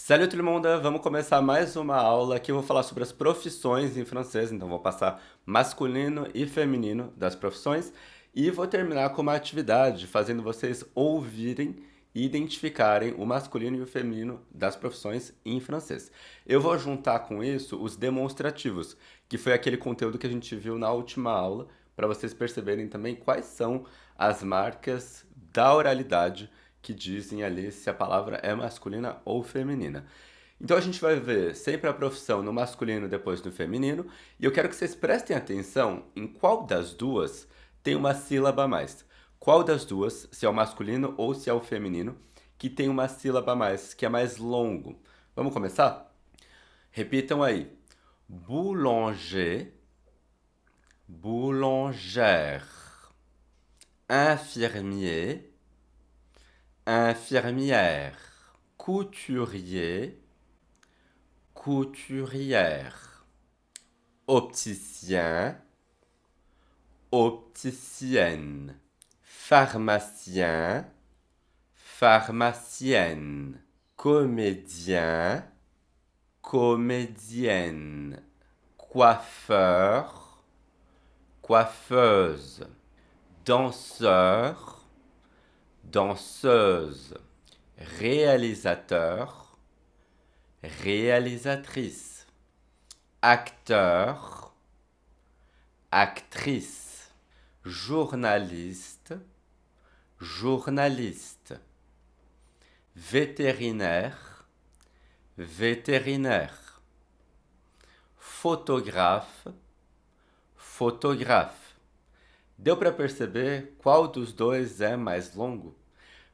Salut tout le monde! Vamos começar mais uma aula que eu vou falar sobre as profissões em francês, então vou passar masculino e feminino das profissões e vou terminar com uma atividade fazendo vocês ouvirem e identificarem o masculino e o feminino das profissões em francês. Eu vou juntar com isso os demonstrativos, que foi aquele conteúdo que a gente viu na última aula, para vocês perceberem também quais são as marcas da oralidade que dizem ali se a palavra é masculina ou feminina. Então a gente vai ver sempre a profissão no masculino depois no feminino, e eu quero que vocês prestem atenção em qual das duas tem uma sílaba a mais. Qual das duas, se é o masculino ou se é o feminino, que tem uma sílaba a mais, que é mais longo. Vamos começar? Repitam aí. Boulanger, boulangère, infirmier, infirmière, couturier, couturière, opticien, opticienne, pharmacien, pharmacienne, comédien, comédienne, coiffeur, coiffeuse, danseur, danseuse, réalisateur, réalisatrice, acteur, actrice, journaliste, journaliste, vétérinaire, vétérinaire, photographe, photographe. Deu para perceber qual dos dois é mais longo?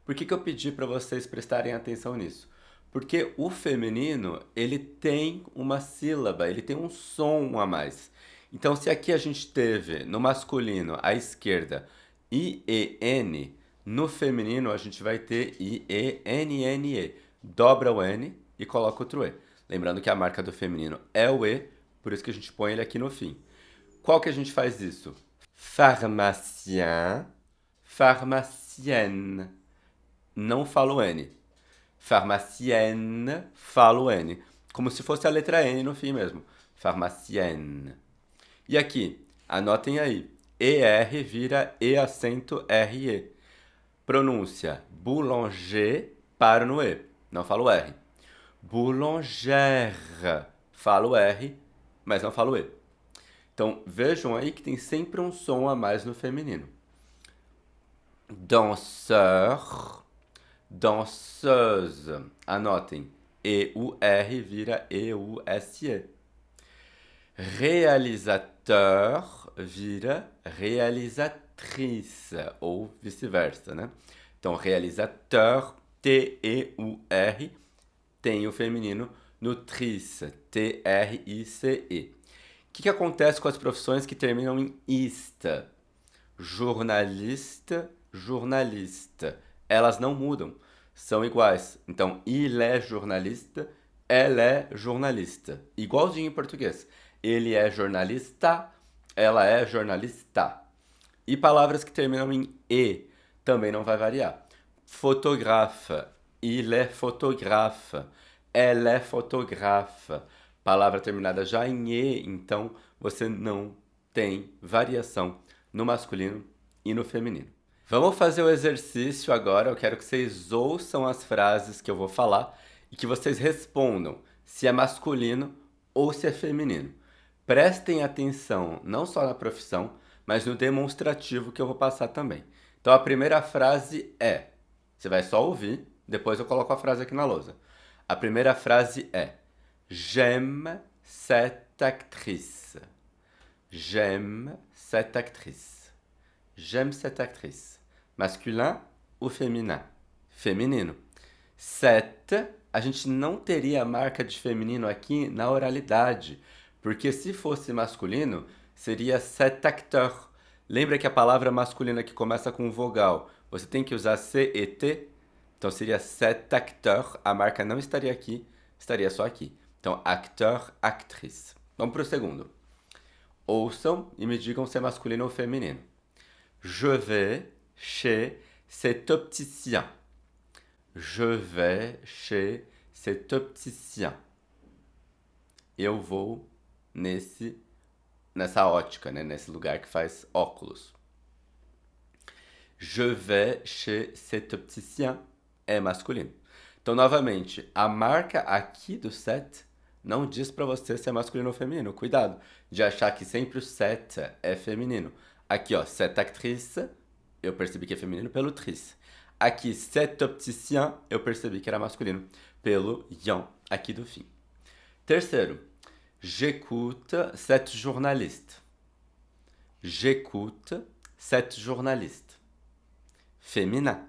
Por que eu pedi para vocês prestarem atenção nisso? Porque o feminino, ele tem uma sílaba, ele tem um som a mais. Então, se aqui a gente teve no masculino, à esquerda, I-E-N, no feminino a gente vai ter I-E-N-N-E. Dobra o N e coloca outro E. Lembrando que a marca do feminino é o E, por isso que a gente põe ele aqui no fim. Qual que a gente faz isso? Pharmacien, pharmacienne. Não falo N. Pharmacienne, falo N. Como se fosse a letra N no fim mesmo. Pharmacienne. E aqui, anotem aí. ER vira E acento RE. Pronúncia boulanger, paro no E. Não falo R. Boulangère, falo R, mas não falo E. Então, vejam aí que tem sempre um som a mais no feminino. Danseur, danseuse. Anotem. E-U-R vira E-U-S-E. Réalisateur vira réalisatrice, ou vice-versa, né? Então, réalisateur, T-E-U-R, tem o feminino no trice, T-R-I-C-E. O que acontece com as profissões que terminam em ista? Jornalista, jornalista. Elas não mudam, são iguais. Então, il é jornalista, ela é jornalista. Igualzinho em português. Ele é jornalista, ela é jornalista. E palavras que terminam em E também não vai variar. Fotografa, il é fotografa, ela é fotografa. Palavra terminada já em E, então você não tem variação no masculino e no feminino. Vamos fazer o exercício agora. Eu quero que vocês ouçam as frases que eu vou falar e que vocês respondam se é masculino ou se é feminino. Prestem atenção não só na profissão, mas no demonstrativo que eu vou passar também. Então a primeira frase é, você vai só ouvir, depois eu coloco a frase aqui na lousa. A primeira frase é: J'aime cette actrice. J'aime cette actrice. J'aime cette actrice. Masculin ou féminin? Feminino. Cette, a gente não teria a marca de feminino aqui na oralidade, porque se fosse masculino, seria cet acteur. Lembra que a palavra masculina que começa com vogal, você tem que usar C e T? Então seria cet acteur, a marca não estaria aqui, estaria só aqui. Então, acteur, actrice. Vamos para o segundo. Ouçam e me digam se é masculino ou feminino. Je vais chez cet opticien. Je vais chez cet opticien. Eu vou nessa ótica, né? Nesse lugar que faz óculos. Je vais chez cet opticien é masculino. Então, novamente, a marca aqui do set não diz para você se é masculino ou feminino. Cuidado de achar que sempre o set é feminino. Aqui, ó, cette actrice, eu percebi que é feminino pelo trice. Aqui, cet opticien, eu percebi que era masculino pelo ion aqui do fim. Terceiro, j'écoute cette journaliste. J'écoute cette journaliste. Féminin.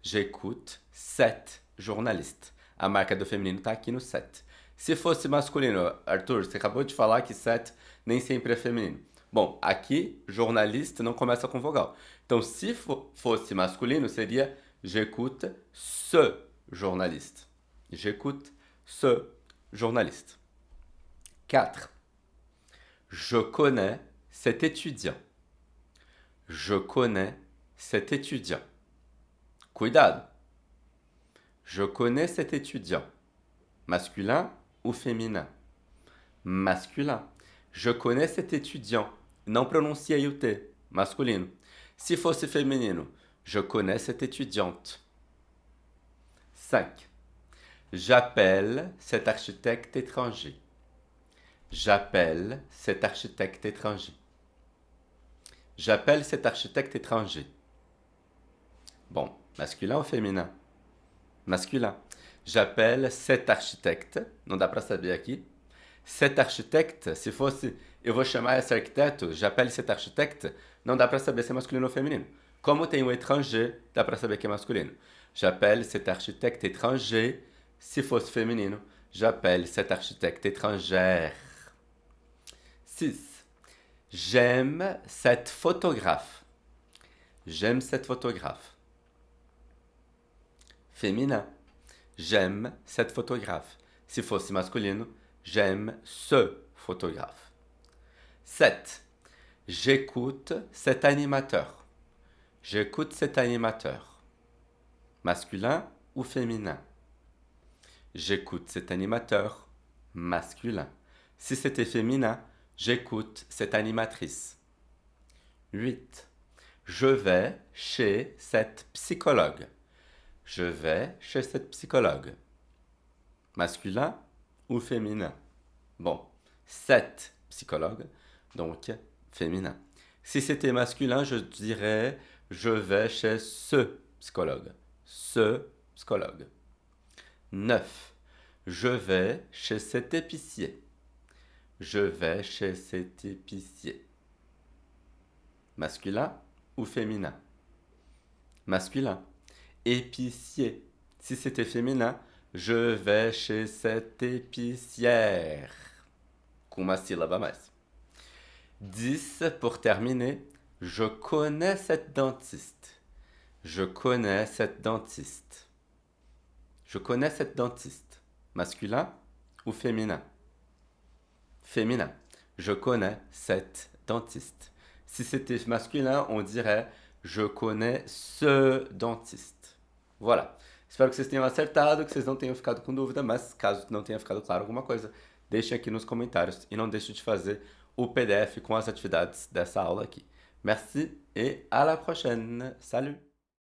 J'écoute cette journaliste. A marca do feminino está aqui no set. Se fosse masculino, Arthur, você acabou de falar que set nem sempre é feminino. Bom, aqui, jornaliste não começa com vogal. Então, se fosse masculino, seria j'écoute ce journaliste. J'écoute ce journaliste. 4. Je connais cet étudiant. Je connais cet étudiant. Cuidado. Je connais cet étudiant. Masculin ou féminin? Masculin. Je connais cet étudiant. Não pronunciei o T. Masculino. Se fosse feminino, je connais cette étudiante. 5. J'appelle cet architecte étranger. J'appelle cet architecte étranger. J'appelle cet architecte étranger. Bon, masculin ou féminin? Masculin. J'appelle cet architecte. Não dá para saber aqui. Cet architecte, se fosse eu vou chamar esse arquiteto, j'appelle cet architecte, não dá para saber se é masculino ou feminino. Como tem o étranger, dá para saber que é masculino. J'appelle cet architecte étranger. Se fosse feminino, j'appelle cet architecte étrangère. 6. J'aime cette photographe. J'aime cette photographe. Féminin. J'aime cette photographe. Se fosse masculino, j'aime ce photographe. 7. J'écoute cet animateur. J'écoute cet animateur. Masculin ou féminin? J'écoute cet animateur. Masculin. Si c'était féminin, j'écoute cette animatrice. 8. Je vais chez cette psychologue. Je vais chez cette psychologue. Masculin ou féminin? Bon, cette psychologue, donc féminin. Si c'était masculin, je dirais je vais chez ce psychologue. Ce psychologue. 9. Je vais chez cet épicier. Je vais chez cet épicier. Masculin ou féminin? Masculin. Épicier. Si c'était féminin, je vais chez cette épicière. Com uma sílaba a mais. 10 pour terminer. Je connais cette dentiste. Je connais cette dentiste. Je connais cette dentiste. Masculin ou féminin? Féminin. Je connais cette dentiste. Si c'était masculin, on dirait je connais ce dentiste. Voilà. Espero que vocês tenham acertado, que vocês não tenham ficado com dúvida, mas caso não tenha ficado claro alguma coisa, deixem aqui nos comentários e não deixem de fazer o PDF com as atividades dessa aula aqui. Merci et à la prochaine. Salut!